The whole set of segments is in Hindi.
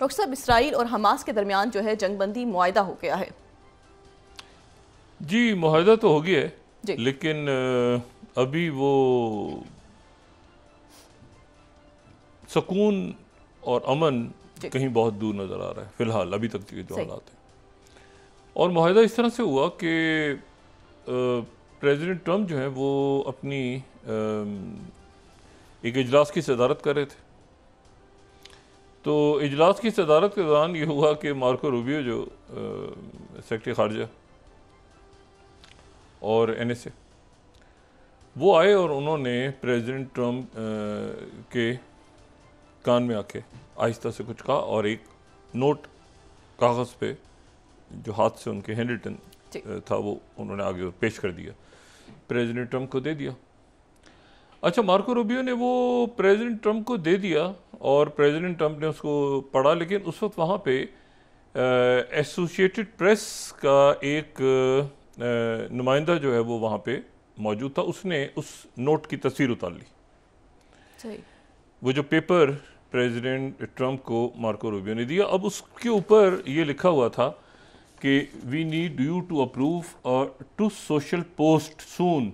डॉक्टर साहब, इसराइल और हमास के दरमियान जो है जंगबंदी मुआहदा हो गया है। जी, मुआहदा तो हो गया है, जी लेकिन अभी वो सुकून और अमन जी कहीं बहुत दूर नज़र आ रहा है फ़िलहाल, अभी तक के जो सही। हालात हैं। और मुआहदा इस तरह से हुआ कि प्रेसिडेंट ट्रंप जो है वो अपनी एक इजलास की सदारत कर रहे थे। तो इजलास की सदारत के दौरान ये हुआ कि मार्को रूबियो जो सेक्रेटरी खारजा और NSA, वो आए और उन्होंने प्रेसिडेंट ट्रंप के कान में आके आहिस्ता से कुछ कहा और एक नोट कागज़ पे जो हाथ से उनके हैंड रिटन था वो उन्होंने आगे पेश कर दिया, प्रेसिडेंट ट्रंप को दे दिया। अच्छा, मार्को रूबियो ने वो प्रेसिडेंट ट्रंप को दे दिया और प्रेसिडेंट ट्रंप ने उसको पढ़ा, लेकिन उस वक्त वहाँ पे एसोसिएटेड प्रेस का एक नुमाइंदा जो है वो वहाँ पे मौजूद था। उसने उस नोट की तस्वीर उतार ली। सही। वो जो पेपर प्रेसिडेंट ट्रंप को मार्को रूबियो ने दिया, अब उसके ऊपर ये लिखा हुआ था कि we need you to approve to social post soon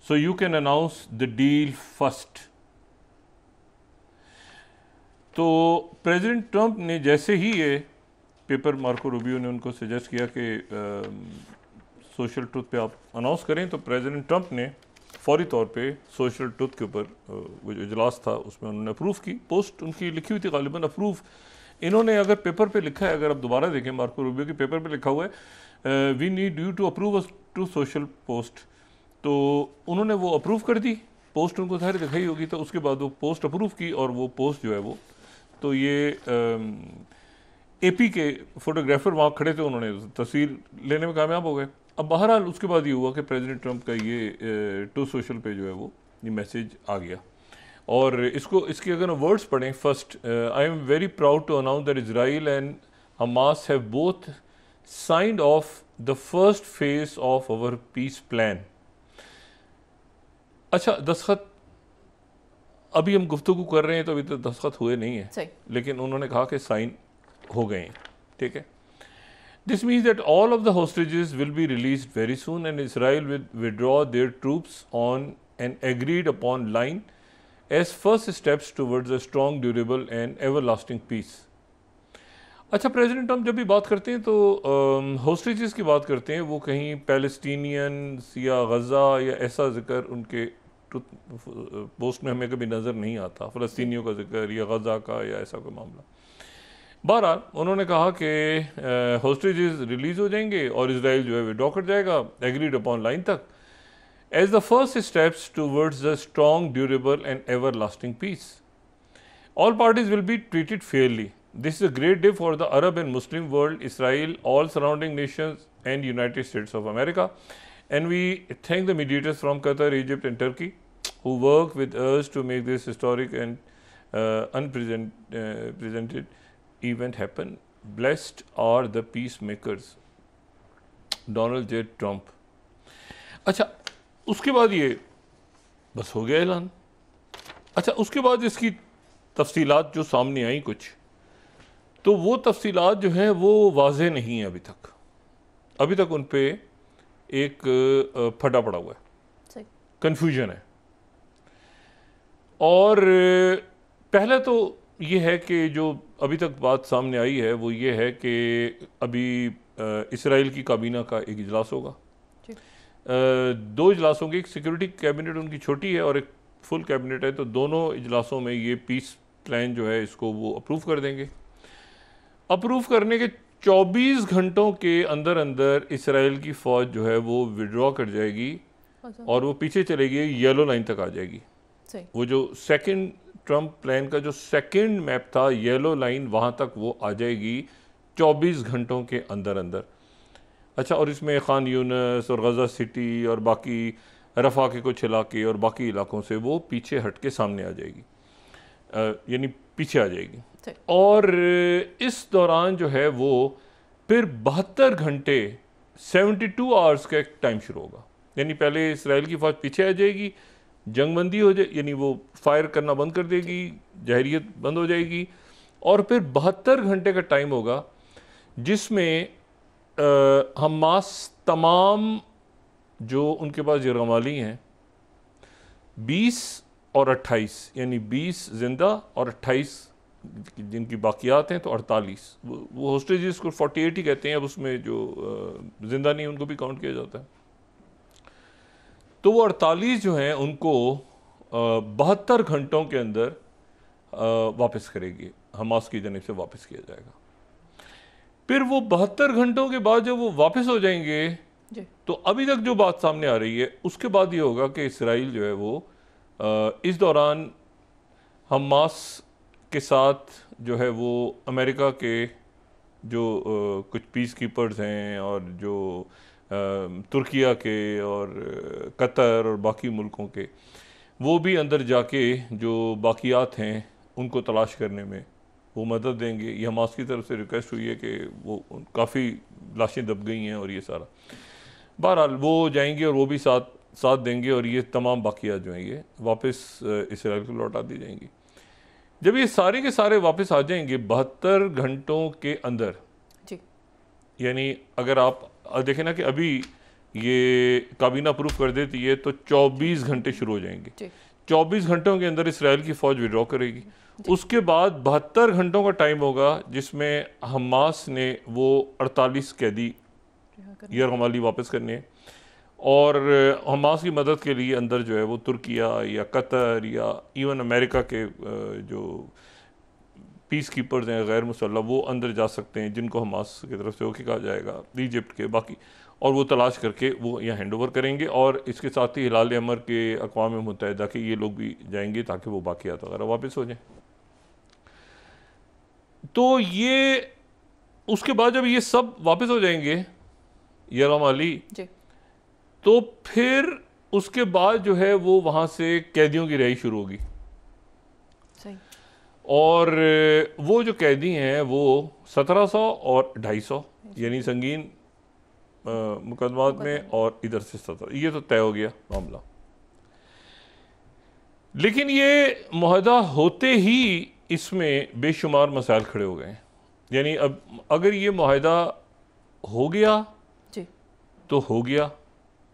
so you can announce the deal first. तो प्रेसिडेंट ट्रंप ने जैसे ही ये पेपर मार्को रूबियो ने उनको सजेस्ट किया कि सोशल ट्रुथ पे आप अनाउंस करें, तो प्रेसिडेंट ट्रंप ने फौरी तौर पे सोशल ट्रुथ के ऊपर वो जो इजलास था उसमें उन्होंने अप्रूव की। पोस्ट उनकी लिखी हुई थी गालिबन अप्रूव। इन्होंने अगर पेपर पे लिखा है, अगर आप दोबारा देखें मार्को रूबियो के पेपर पे लिखा हुआ है we need you to approve to social post, तो उन्होंने वो अप्रूव कर दी। पोस्ट उनको सारी दिखाई होगी, तो उसके बाद वो पोस्ट अप्रूव की और वो पोस्ट जो है वो, तो ये AP के फोटोग्राफर वहाँ खड़े थे, उन्होंने तस्वीर लेने में कामयाब हो गए। अब बहरहाल उसके बाद ये हुआ कि प्रेसिडेंट ट्रंप का ये टू सोशल पे जो है वो ये मैसेज आ गया। और इसके अगर वर्ड्स पढ़ें, first, I am very proud to announce that Israel and Hamas have both signed of the first phase of our peace plan. अच्छा, दस्तखत अभी हम गुफ्तगू कर रहे हैं तो अभी तो दस्तखत हुए नहीं है, लेकिन उन्होंने कहा कि साइन हो गए हैं। ठीक है, this means that all of the hostages will be released very soon and Israel will withdraw their troops on an agreed upon line as first steps towards a strong, durable and everlasting peace. अच्छा, प्रेसिडेंट ट्रंप जब भी बात करते हैं तो होस्टेजेस की बात करते हैं, वो कहीं पैलेस्टीनियंस या गज़ा या ऐसा जिक्र उनके पोस्ट में हमें कभी नज़र नहीं आता, फ़लस्तीनियों का जिक्र या गज़ा का या ऐसा कोई मामला। बहरहाल उन्होंने कहा कि होस्टेजेस रिलीज़ हो जाएंगे और इसराइल जो है विड्रॉ कर जाएगा एग्रीड अपॉन लाइन तक as the first steps towards the strong, durable and everlasting peace. All parties will be treated fairly. This is a great day for the Arab and Muslim world, Israel, all surrounding nations and United States of America, and we thank the mediators from Qatar, Egypt and Turkey who work with us to make this historic and unprecedented event happen. Blessed are the peacemakers. Donald J. Trump. अच्छा, उसके बाद ये बस हो गया ऐलान। अच्छा, उसके बाद इसकी तफसीलात जो सामने आई कुछ, तो वो तफसीलात जो हैं वो वाज़ेह नहीं है अभी तक उन पे एक फटा पड़ा हुआ है, कन्फ्यूजन है। और पहले तो ये है कि जो अभी तक बात सामने आई है वो ये है कि अभी इसराइल की काबीना का एक इजलास होगा, दो इजलास होंगे, एक सिक्योरिटी कैबिनेट उनकी छोटी है और एक फुल कैबिनेट है, तो दोनों इजलासों में ये पीस प्लान जो है इसको वो अप्रूव कर देंगे। अप्रूव करने के 24 घंटों के अंदर अंदर इसराइल की फ़ौज जो है वो विड्रॉ कर जाएगी और वो पीछे चलेगी, येलो लाइन तक आ जाएगी। वो जो सेकंड ट्रंप प्लान का जो सेकंड मैप था, येलो लाइन, वहाँ तक वो आ जाएगी 24 घंटों के अंदर अंदर। अच्छा, और इसमें खान यूनस और गज़ा सिटी और बाकी रफ़ा के कुछ इलाके और बाकी इलाकों से वो पीछे हट के सामने आ जाएगी, यानी पीछे आ जाएगी। और इस दौरान जो है वो फिर 72 घंटे 72 आवर्स का एक टाइम शुरू होगा, यानी पहले इसराइल की फ़ौज पीछे आ जाएगी, जंगबंदी हो जाए, यानी वो फायर करना बंद कर देगी, जहरीत बंद हो जाएगी, और फिर 72 घंटे का टाइम होगा जिसमें हमास तमाम जो उनके पास यरगमाली हैं 20 और 28 यानी 20 जिंदा और 28 जिनकी बाकियात हैं तो 48 वो होस्टेजेस को 48 ही कहते हैं। अब उसमें जो जिंदा नहीं उनको भी काउंट किया जाता है। तो वो 48 जो हैं उनको 72 घंटों के अंदर वापस करेगी, हमास की जानिब से वापस किया जाएगा। फिर वो 72 घंटों के बाद जब वो वापस हो जाएंगे तो अभी तक जो बात सामने आ रही है उसके बाद ये होगा कि इसराइल जो है वो इस दौरान हमास के साथ जो है वो अमेरिका के जो कुछ पीस कीपर्स हैं और जो तुर्किया के और कतर और बाकी मुल्कों के, वो भी अंदर जाके जो बाकियात हैं उनको तलाश करने में वो मदद देंगे। ये हमास की तरफ से रिक्वेस्ट हुई है कि वो काफ़ी लाशें दब गई हैं और ये सारा, बहरहाल वो जाएंगे और वो भी साथ देंगे और ये तमाम बाकियात जो हैं ये वापस इसराइल को लौटा दी जाएंगी। जब ये सारे के सारे वापस आ जाएंगे 72 घंटों के अंदर, यानी अगर आप देखें ना कि अभी ये काबीना अप्रूव कर देती है तो 24 घंटे शुरू हो जाएंगे। 24 घंटों के अंदर इसराइल की फ़ौज विड्रॉ करेगी। उसके बाद 72 घंटों का टाइम होगा जिसमें हमास ने वो 48 कैदी यरगमाली वापस करने हैं और हमास की मदद के लिए अंदर जो है वो तुर्किया या कतर या इवन अमेरिका के जो पीस कीपर्स हैं गैर मुसल्लह वो अंदर जा सकते हैं, जिनको हमास की तरफ से ओके कहा जाएगा, इजिप्ट के बाकी, और वो तलाश करके वो यहाँ हैंड ओवर करेंगे। और इसके साथ ही हिलाल अमर के अक़वाम मुत्तहिदा के ये लोग भी जाएंगे ताकि वो बाकियात वगैरह वापस हो जाएं। तो ये उसके बाद जब ये सब वापस हो जाएंगे यरगमाली, तो फिर उसके बाद जो है वो वहाँ से कैदियों की रिहाई शुरू होगी। और वो जो कैदी हैं वो 1700 और 250 यानी संगीन मुकदमात में और इधर से 17, ये तो तय हो गया मामला। लेकिन ये मुआहदा होते ही इसमें बेशुमार मसाइल खड़े हो गए। यानी अब अगर ये मुआहदा हो गया तो हो गया,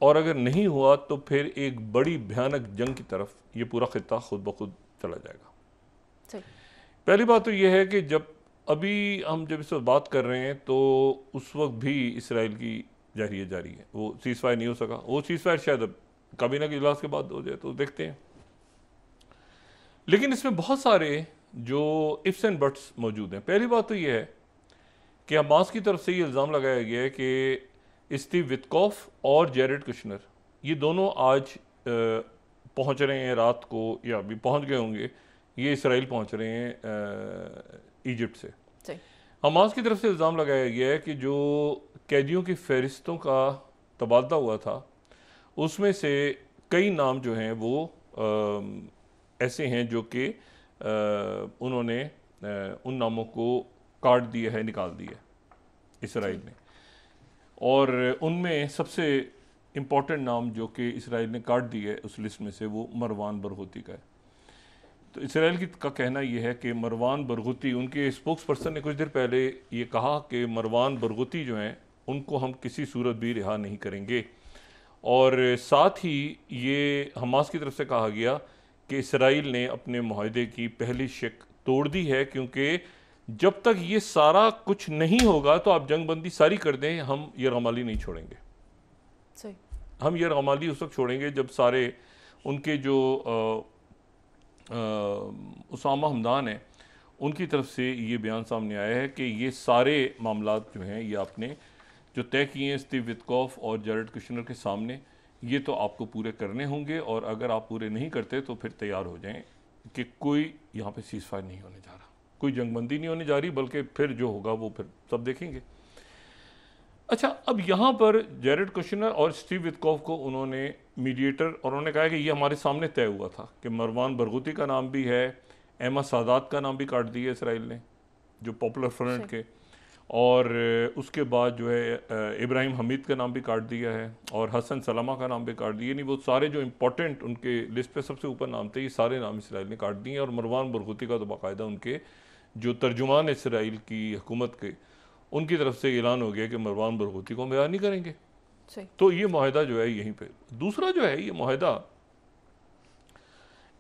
और अगर नहीं हुआ तो फिर एक बड़ी भयानक जंग की तरफ ये पूरा खित्ता खुद ब खुद चला जाएगा। पहली बात तो ये है कि जब अभी हम जब इस वक्त बात कर रहे हैं तो उस वक्त भी इसराइल की जारी है, वो सीज़ फायर नहीं हो सका। वो सीज़ फायर शायद अब काबीना के इजलास के बाद हो जाए तो देखते हैं। लेकिन इसमें बहुत सारे जो इफ्स एंड बट्स मौजूद हैं। पहली बात तो ये है कि हमास की तरफ से ये इल्ज़ाम लगाया गया है कि स्टीव विटकॉफ और जेरेड कुशनर ये दोनों आज पहुंच रहे हैं रात को, या अभी पहुंच गए होंगे, ये इसराइल पहुंच रहे हैं इजिप्ट से। हमास की तरफ से इल्ज़ाम लगाया गया है कि जो कैदियों की फहरिस्तों का तबादला हुआ था उसमें से कई नाम जो हैं वो ऐसे हैं जो कि उन्होंने उन नामों को काट दिया है, निकाल दिया इसराइल ने। और उनमें सबसे इम्पॉर्टेंट नाम जो कि इसराइल ने काट दिया है उस लिस्ट में से वो मरवान बरगूती का है। तो इसराइल का कहना यह है कि मरवान बरगूती, उनके स्पोक्स पर्सन ने कुछ देर पहले ये कहा कि मरवान बरगूती जो हैं उनको हम किसी सूरत भी रिहा नहीं करेंगे। और साथ ही ये हमास की तरफ से कहा गया कि इसराइल ने अपने मुआहदे की पहली शिक तोड़ दी है, क्योंकि जब तक ये सारा कुछ नहीं होगा तो आप जंगबंदी सारी कर दें, हम यरगमाली नहीं छोड़ेंगे। सही, हम यरगमाली उस वक्त छोड़ेंगे जब सारे उनके जो उसामा हमदान है उनकी तरफ से ये बयान सामने आया है कि ये सारे मामलात जो हैं ये आपने जो तय किए हैं स्टीव विटकॉफ और जेरेड कुशनर के सामने, ये तो आपको पूरे करने होंगे। और अगर आप पूरे नहीं करते तो फिर तैयार हो जाएं कि कोई यहाँ पे सीज़ फायर नहीं होने जा रहा, कोई जंगबंदी नहीं होने जा रही, बल्कि फिर जो होगा वो फिर सब देखेंगे। अच्छा, अब यहाँ पर जेरेड कुशनर और स्टीव विटकॉफ को उन्होंने मीडिएटर, और उन्होंने कहा कि ये हमारे सामने तय हुआ था कि मरवान बरगूती का नाम भी है, एमा सादात का नाम भी काट दिया इसराइल ने जो पॉपुलर फ्रंट के, और उसके बाद जो है इब्राहिम हमीद का नाम भी काट दिया है और हसन सलामा का नाम भी काट दिया। नहीं, वो सारे जो इम्पोर्टेंट उनके लिस्ट पे सबसे ऊपर नाम थे ये सारे नाम इसराइल ने काट दिए। और मरवान बरगूती का तो बाकायदा उनके जो तर्जुमान इसराइल की हुकूमत के, उनकी तरफ से ऐलान हो गया कि मरवान बरगूती को हम बयान नहीं करेंगे। तो ये माहिदा जो है यहीं पे। दूसरा जो है ये माहिदा,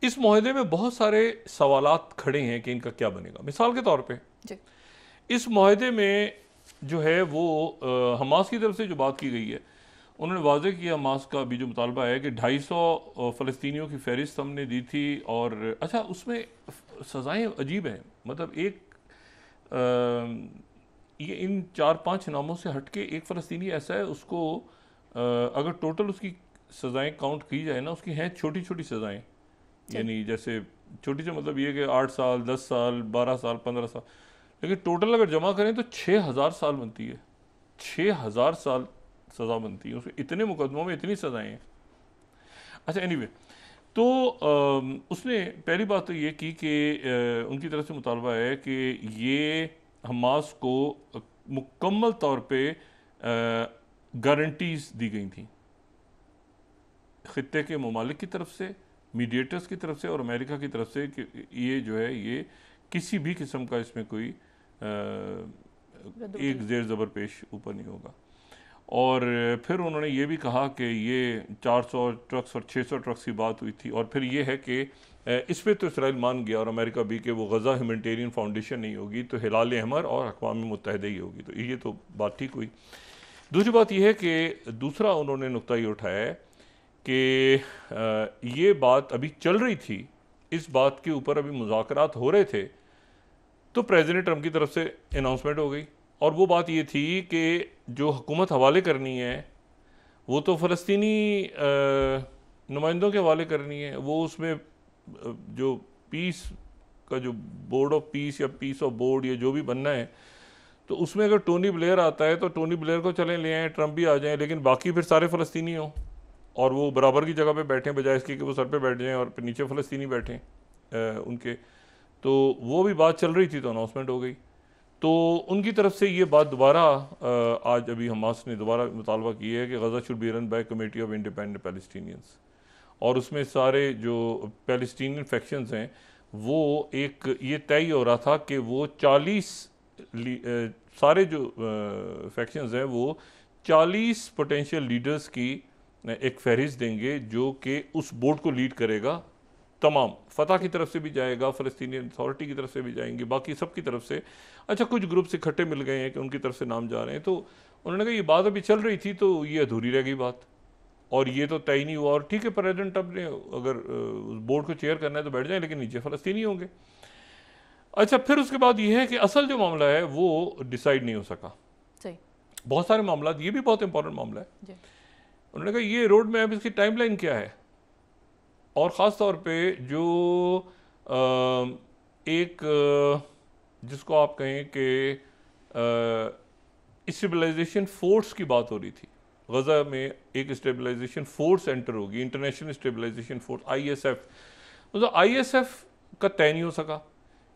इस माहिदे में बहुत सारे सवालात खड़े हैं कि इनका क्या बनेगा। मिसाल के तौर पे इस माहिदे में जो है वो हमास की तरफ से जो बात की गई है, उन्होंने वाज़े किया हमास का भी जो मुतालबा है कि 250 फ़लस्तीनियों की फ़हरिस्त हमने दी थी। और अच्छा, उसमें सज़ाएँ अजीब हैं। मतलब एक ये इन 4-5 नामों से हटके एक फ़लस्तीनी ऐसा है, उसको अगर टोटल उसकी सज़ाएँ काउंट की जाए ना, उसकी हैं छोटी छोटी सज़ाएँ, यानी जैसे छोटी से मतलब ये कि 8 साल, 10 साल, 12 साल, 15 साल, लेकिन टोटल अगर जमा करें तो 6000 साल बनती है। 6000 साल सज़ा बनती है उसमें, इतने मुकदमों में इतनी सज़ाएँ हैं। अच्छा, एनीवे, तो उसने पहली बात तो ये की कि उनकी तरफ से मुतालबा है कि ये हमास को मुकम्मल तौर पे गारंटीज दी गई थी ख़ित्ते के ममालिक की तरफ से, मीडिएटर्स की तरफ से और अमेरिका की तरफ से कि ये जो है ये किसी भी किस्म का इसमें कोई एक ज़ेर ज़बर पेश ऊपर नहीं होगा। और फिर उन्होंने ये भी कहा कि ये 400 ट्रक्स और 600 ट्रक्स की बात हुई थी। और फिर ये है कि इस पर तो इसराइल मान गया और अमेरिका भी कि वो गज़ा ह्यूमैनिटेरियन फाउंडेशन नहीं होगी तो हिलाल अहमर और अक़वाम मुत्तहिदा ही होगी। तो ये तो बात ठीक हुई। दूसरी बात यह है कि दूसरा उन्होंने नुक्ता ये उठाया है कि ये बात अभी चल रही थी, इस बात के ऊपर अभी मुज़ाकरात हो रहे थे, तो प्रेसिडेंट ट्रंप की तरफ से अनाउंसमेंट हो गई। और वो बात ये थी कि जो हुकूमत हवाले करनी है वो तो फ़लस्तीनी नुमाइंदों के हवाले करनी है। वो उसमें जो पीस का जो बोर्ड ऑफ पीस या पीस ऑफ बोर्ड या जो भी बनना है, तो उसमें अगर टोनी ब्लेयर आता है तो टोनी ब्लेयर को चलें ले आएँ, ट्रंप भी आ जाएँ, लेकिन बाकी फिर सारे फ़लस्तीनी हों और वो बराबर की जगह पे बैठें, बजाय इसके कि वो सर पे बैठ जाएँ और फिर नीचे फ़लस्तीनी बैठें उनके। तो वो भी बात चल रही थी तो अनाउंसमेंट हो गई। तो उनकी तरफ से ये बात दोबारा आज अभी हमास ने दोबारा मुतालबा किया है कि Gaza should be run by committee of independent Palestinians, और उसमें सारे जो पैलेस्टीनियन फैक्शंस हैं वो एक ये तय हो रहा था कि वो 40 सारे जो फैक्शंस हैं वो 40 पोटेंशियल लीडर्स की एक फहरिस्त देंगे जो कि उस बोर्ड को लीड करेगा। तमाम फतह की तरफ से भी जाएगा, फ़लस्तीनी अथॉरिटी की तरफ से भी जाएंगे, बाकी सब की तरफ से। अच्छा, कुछ ग्रुप्स इकट्ठे मिल गए हैं कि उनकी तरफ से नाम जा रहे हैं। तो उन्होंने कहा ये बात अभी चल रही थी तो ये अधूरी रह गई बात, और ये तो तय नहीं हुआ। और ठीक है, प्रेसिडेंट ट्रंप ने अगर उस बोर्ड को चेयर करना है तो बैठ जाए, लेकिन नीचे फ़लस्तीनी होंगे। अच्छा, फिर उसके बाद ये है कि असल जो मामला है वो डिसाइड नहीं हो सका। बहुत सारे मामला, ये भी बहुत इंपॉर्टेंट मामला है। उन्होंने कहा ये रोड मैप, इसकी टाइमलाइन क्या है, और ख़ास तौर पे जो एक जिसको आप कहें कि स्टेबलाइजेशन फोर्स की बात हो रही थी। गज़ा में एक स्टेबलाइजेशन फोर्स एंटर होगी, इंटरनेशनल स्टेबलाइजेशन फोर्स, ISF। मतलब ISF का तय नहीं हो सका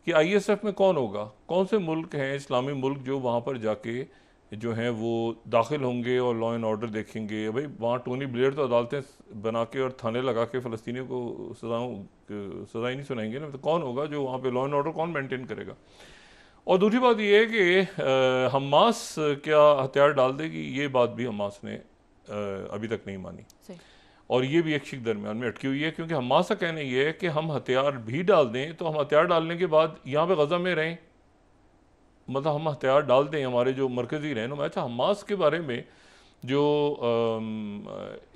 कि ISF में कौन होगा, कौन से मुल्क हैं इस्लामी मुल्क जो वहाँ पर जाके जो हैं वो दाखिल होंगे और लॉ एंड ऑर्डर देखेंगे। भाई वहाँ टोनी ब्लेयर तो अदालतें बना के और थाने लगा के फ़लस्तीनियों को सज़ाएँ नहीं सुनाएंगे ना, तो कौन होगा जो वहाँ पे लॉ एंड ऑर्डर कौन मेंटेन करेगा। और दूसरी बात ये है कि हमास क्या हथियार डाल देगी, ये बात भी हमास ने अभी तक नहीं मानी, और ये भी एक शिक दरमियान में अटकी हुई है, क्योंकि हमास का कहना ये है कि हम हथियार भी डाल दें तो हम हथियार डालने के बाद यहाँ पे गज़ा में रहें, मतलब हम हथियार डाल दें, हमारे जो मरकज़ी रहनुमा। अच्छा, हमास के बारे में जो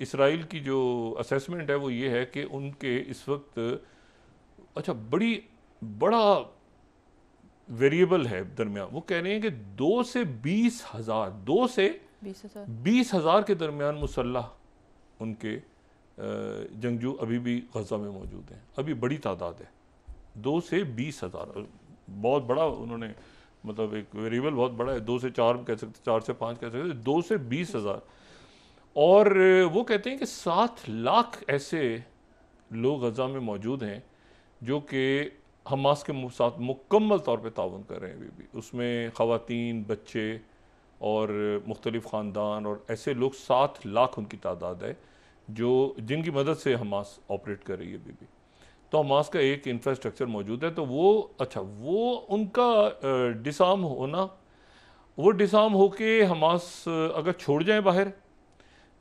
इसराइल की जो असेसमेंट है वो ये है कि उनके इस वक्त अच्छा बड़ा वेरिएबल है दरमियान। वो कह रहे हैं कि 2 से 20 हज़ार के दरमियान मुसल्लह उनके जंगजू अभी भी गज़ा में मौजूद हैं। अभी बड़ी तादाद है, 2 से 20 हज़ार, बहुत बड़ा उन्होंने मतलब एक वेरिएबल बहुत बड़ा है। 2 से 4 कह सकते, 4 से 5 कह सकते, 2 से 20 हज़ार। और वो कहते हैं कि 7 लाख ऐसे लोग गज़ा में मौजूद हैं जो कि हमास के साथ मुकम्मल तौर पे ताउन कर रहे हैं अभी भी। उसमें ख़वातीन, बच्चे और मुख्तलिफ़ ख़ानदान और ऐसे लोग 7 लाख उनकी तादाद है जो जिनकी मदद से हमास ऑपरेट कर रही है अभी भी। तो तो हमास का एक इंफ्रास्ट्रक्चर मौजूद है। तो वो अच्छा, वो उनका डिसआर्म होना, वो डिसआर्म होके हमास अगर छोड़ जाए बाहर,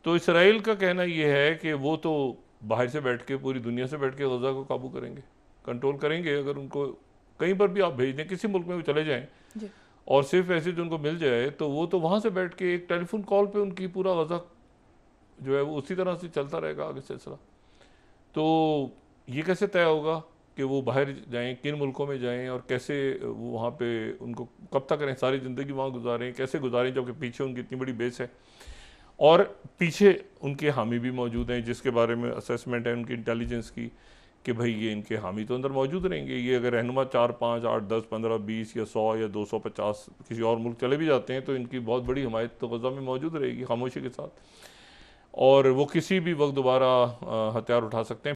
तो इसराइल का कहना ये है कि वो तो बाहर से बैठ के, पूरी दुनिया से बैठ के गजा को काबू करेंगे, कंट्रोल करेंगे। अगर उनको कहीं पर भी आप भेज दें, किसी मुल्क में भी चले जाएं और सिर्फ ऐसे जो उनको मिल जाए, तो वो तो वहाँ से बैठ के एक टेलीफोन कॉल पे उनकी पूरा गजा जो है वो उसी तरह से चलता रहेगा आगे सिलसिला। तो ये कैसे तय होगा कि वो बाहर जाएं, किन मुल्कों में जाएं और कैसे वो वहाँ पे उनको कब तक करें, सारी ज़िंदगी वहाँ गुजारें, कैसे गुजारें, जबकि पीछे उनकी इतनी बड़ी बेस है और पीछे उनके हामी भी मौजूद हैं, जिसके बारे में असेसमेंट है उनकी इंटेलिजेंस की कि भाई ये इनके हामी तो अंदर मौजूद रहेंगे। ये अगर रहनुमा 4, 5, 8, 10, 15, 20 या 100 या 250 किसी और मुल्क चले भी जाते हैं, तो इनकी बहुत बड़ी हमायत तो गजा में मौजूद रहेगी खामोशी के साथ, और वो किसी भी वक्त दोबारा हथियार उठा सकते हैं।